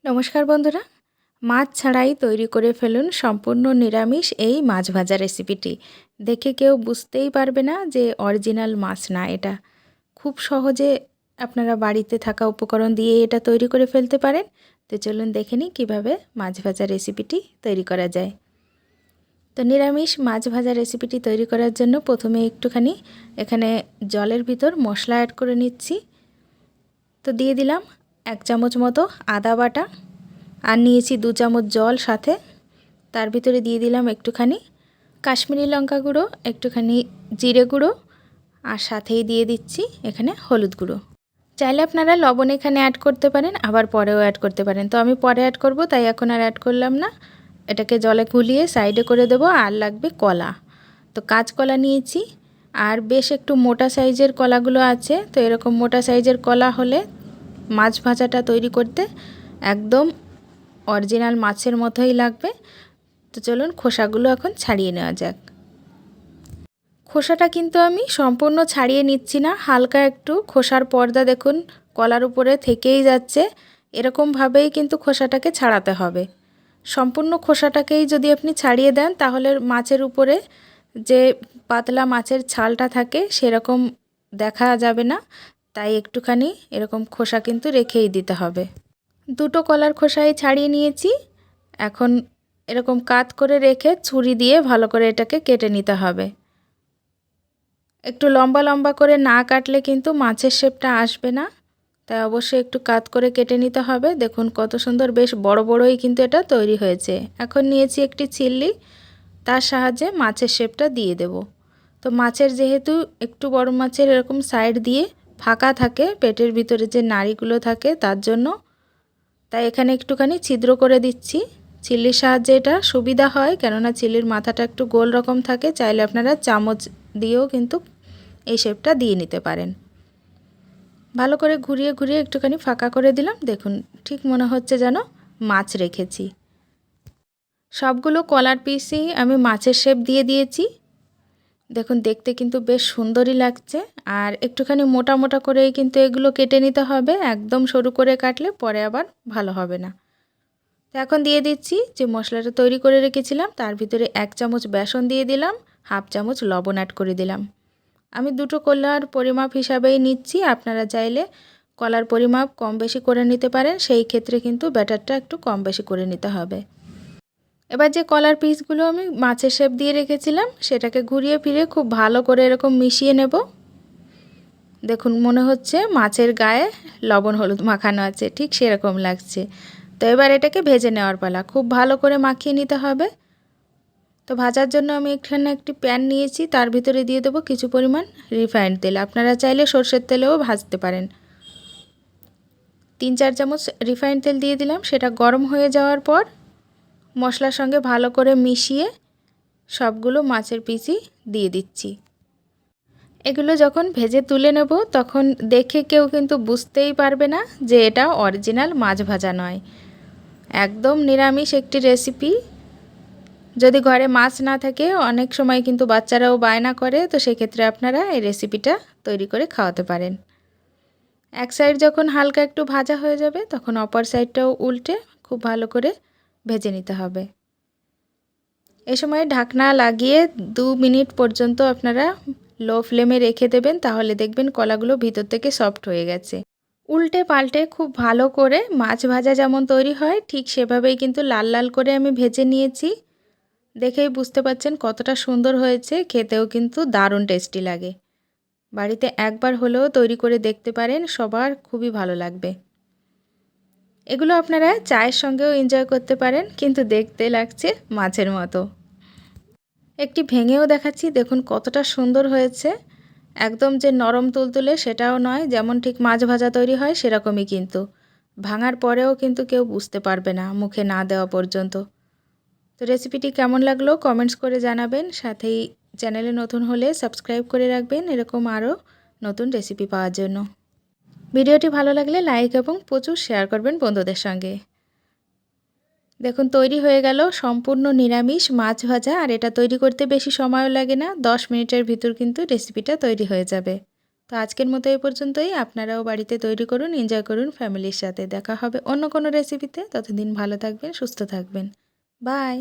নমস্কার বন্ধুরা, মাছ ছাড়াই তৈরি করে ফেলুন সম্পূর্ণ নিরামিষ এই মাছ ভাজা রেসিপিটি। দেখে কেউ বুঝতেই পারবে না যে অরিজিনাল মাছ না এটা। খুব সহজে আপনারা বাড়িতে থাকা উপকরণ দিয়ে এটা তৈরি করে ফেলতে পারেন। তো চলুন দেখে নিই কীভাবে মাছ ভাজা রেসিপিটি তৈরি করা যায়। তো নিরামিষ মাছ ভাজা রেসিপিটি তৈরি করার জন্য প্রথমে একটুখানি এখানে জলের ভিতর মশলা অ্যাড করে নিচ্ছি। তো দিয়ে দিলাম 1 চামচ মতো আদা বাটা, আর নিয়েছি 2 চামচ জল সাথে। তার ভিতরে দিয়ে দিলাম একটুখানি কাশ্মীরি লঙ্কা গুঁড়ো, একটুখানি জিরে গুঁড়ো, আর সাথেই দিয়ে দিচ্ছি এখানে হলুদ গুঁড়ো। চাইলে আপনারা লবণ এখানে অ্যাড করতে পারেন, আবার পরেও অ্যাড করতে পারেন। তো আমি পরে অ্যাড করব, তাই এখন আর অ্যাড করলাম না। এটাকে জলে গুলিয়ে সাইডে করে দেব। আর লাগবে কলা। তো কাঁচকলা নিয়েছি, আর বেশ একটু মোটা সাইজের কলাগুলো আছে। তো এরকম মোটা সাইজের কলা হলে মাছ ভাজাটা তৈরি করতে একদম অরিজিনাল মাছের মতোই লাগবে। তো চলুন খোসাগুলো এখন ছাড়িয়ে নেওয়া যাক। খোসাটা কিন্তু আমি সম্পূর্ণ ছাড়িয়ে নিচ্ছি না, হালকা একটু খোসার পর্দা দেখুন কলার উপরে থেকেই যাচ্ছে। এরকমভাবেই কিন্তু খোসাটাকে ছাড়াতে হবে। সম্পূর্ণ খোসাটাকেই যদি আপনি ছাড়িয়ে দেন তাহলে মাছের উপরে যে পাতলা মাছের ছালটা থাকে সেরকম দেখা যাবে না। তাই একটুখানি এরকম খোসা কিন্তু রেখেই দিতে হবে। দুটো কলার খোসাই ছাড়িয়ে নিয়েছি। এখন এরকম কাত করে রেখে ছুরি দিয়ে ভালো করে এটাকে কেটে নিতে হবে। একটু লম্বা লম্বা করে না কাটলে কিন্তু মাছের শেপটা আসবে না, তাই অবশ্যই একটু কাত করে কেটে নিতে হবে। দেখুন কত সুন্দর, বেশ বড় বড়ই কিন্তু এটা তৈরি হয়েছে। এখন নিয়েছি একটি ছিল্লি, তার সাহায্যে মাছের শেপটা দিয়ে দেব। তো মাছের যেহেতু একটু বড় মাছের এরকম সাইড দিয়ে ফাঁকা থাকে, পেটের ভিতরে যে নাড়িগুলো থাকে তার জন্য, তাই এখানে একটুখানি ছিদ্র করে দিচ্ছি। চিল্লির সাহায্যে এটা সুবিধা হয়, কেননা চিল্লির মাথাটা একটু গোল রকম থাকে। চাইলে আপনারা চামচ দিয়েও কিন্তু এই শেপটা দিয়ে নিতে পারেন। ভালো করে ঘুরিয়ে ঘুরিয়ে একটুখানি ফাঁকা করে দিলাম। দেখুন ঠিক মনে হচ্ছে যেন মাছ রেখেছি। সবগুলো কলার পিসই আমি মাছের শেপ দিয়ে দিয়েছি। দেখুন দেখতে কিন্তু বেশ সুন্দরই লাগছে। আর একটুখানি মোটা মোটা করেই কিন্তু এগুলো কেটে নিতে হবে, একদম সরু করে কাটলে পরে আবার ভালো হবে না। তো এখন দিয়ে দিচ্ছি যে মশলাটা তৈরি করে রেখেছিলাম, তার ভিতরে 1 চামচ বেসন দিয়ে দিলাম, হাফ চামচ লবণ অ্যাড করে দিলাম। আমি দুটো কলার পরিমাপ হিসাবেই নিচ্ছি, আপনারা চাইলে কলার পরিমাপ কম বেশি করে নিতে পারেন। সেই ক্ষেত্রে কিন্তু ব্যাটারটা একটু কম বেশি করে নিতে হবে। এবার যে কলার পিসগুলো আমি মাছের শেপ দিয়ে রেখেছিলাম সেটাকে ঘুরিয়ে ফিরে খুব ভালো করে এরকম মিশিয়ে নেব। দেখুন মনে হচ্ছে মাছের গায়ে লবণ হলুদ মাখানো আছে, ঠিক সেরকম লাগছে। তো এবার এটাকে ভেজে নেওয়ার পালা। খুব ভালো করে মাখিয়ে নিতে হবে। তো ভাজার জন্য আমি এখানে একটি প্যান নিয়েছি, তার ভিতরে দিয়ে দেবো কিছু পরিমাণ রিফাইন্ড তেল। আপনারা চাইলে সরষের তেলেও ভাজতে পারেন। 3-4 চামচ রিফাইন্ড তেল দিয়ে দিলাম। সেটা গরম হয়ে যাওয়ার পর মশলার সঙ্গে ভালো করে মিশিয়ে সবগুলো মাছের পিসই দিয়ে দিচ্ছি। এগুলো যখন ভেজে তুলে নেব তখন দেখে কেউ কিন্তু বুঝতেই পারবে না যে এটা অরিজিনাল মাছ ভাজা নয়, একদম নিরামিষ একটি রেসিপি। যদি ঘরে মাছ না থাকে অনেক সময় কিন্তু বাচ্চারাও বায়না করে, তো সেক্ষেত্রে আপনারা এই রেসিপিটা তৈরি করে খাওয়াতে পারেন। এক সাইড যখন হালকা একটু ভাজা হয়ে যাবে তখন অপর সাইডটাও উল্টে খুব ভালো করে ভেজে নিতে হবে। এই সময় ঢাকনা লাগিয়ে 2 মিনিট পর্যন্ত আপনারা লো ফ্লেমে রেখে দেবেন, তাহলে দেখবেন কলাগুলো ভিতর থেকে সফট হয়ে গেছে। উল্টে পাল্টে খুব ভালো করে মাছ ভাজা যেমন তৈরি হয় ঠিক সেভাবেই কিন্তু লাল লাল করে আমি ভেজে নিয়েছি। দেখেই বুঝতে পাচ্ছেন কতটা সুন্দর হয়েছে, খেতেও কিন্তু দারুণ টেস্টি লাগে। বাড়িতে একবার হলেও তৈরি করে দেখতে পারেন, সবার খুবই ভালো লাগবে। এগুলো আপনারা চায়ের সঙ্গেও এনজয় করতে পারেন, কিন্তু দেখতে লাগছে মাছের মতো। একটি ভেঙেও দেখাচ্ছি, দেখুন কতটা সুন্দর হয়েছে। একদম যে নরম তুলতুলে সেটাও নয়, যেমন ঠিক মাছ ভাজা তৈরি হয় সেরকমই, কিন্তু ভাঙার পরেও কিন্তু কেউ বুঝতে পারবে না মুখে না দেওয়া পর্যন্ত। তো রেসিপিটি কেমন লাগলো কমেন্টস করে জানাবেন। সাথেই চ্যানেলে নতুন হলে সাবস্ক্রাইব করে রাখবেন এরকম আরও নতুন রেসিপি পাওয়ার জন্য। ভিডিওটি ভালো লাগলে লাইক এবং প্রচুর শেয়ার করবেন বন্ধুদের সঙ্গে। দেখুন তৈরি হয়ে গেল সম্পূর্ণ নিরামিষ মাছ ভাজা, আর এটা তৈরি করতে বেশি সময়ও লাগে না, 10 মিনিটের ভিতর কিন্তু রেসিপিটা তৈরি হয়ে যাবে। তো আজকের মতো এই পর্যন্তই। আপনারাও বাড়িতে তৈরি করুন, এনজয় করুন ফ্যামিলির সাথে। দেখা হবে অন্য কোনো রেসিপিতে। ততদিন ভালো থাকবেন, সুস্থ থাকবেন। বাই।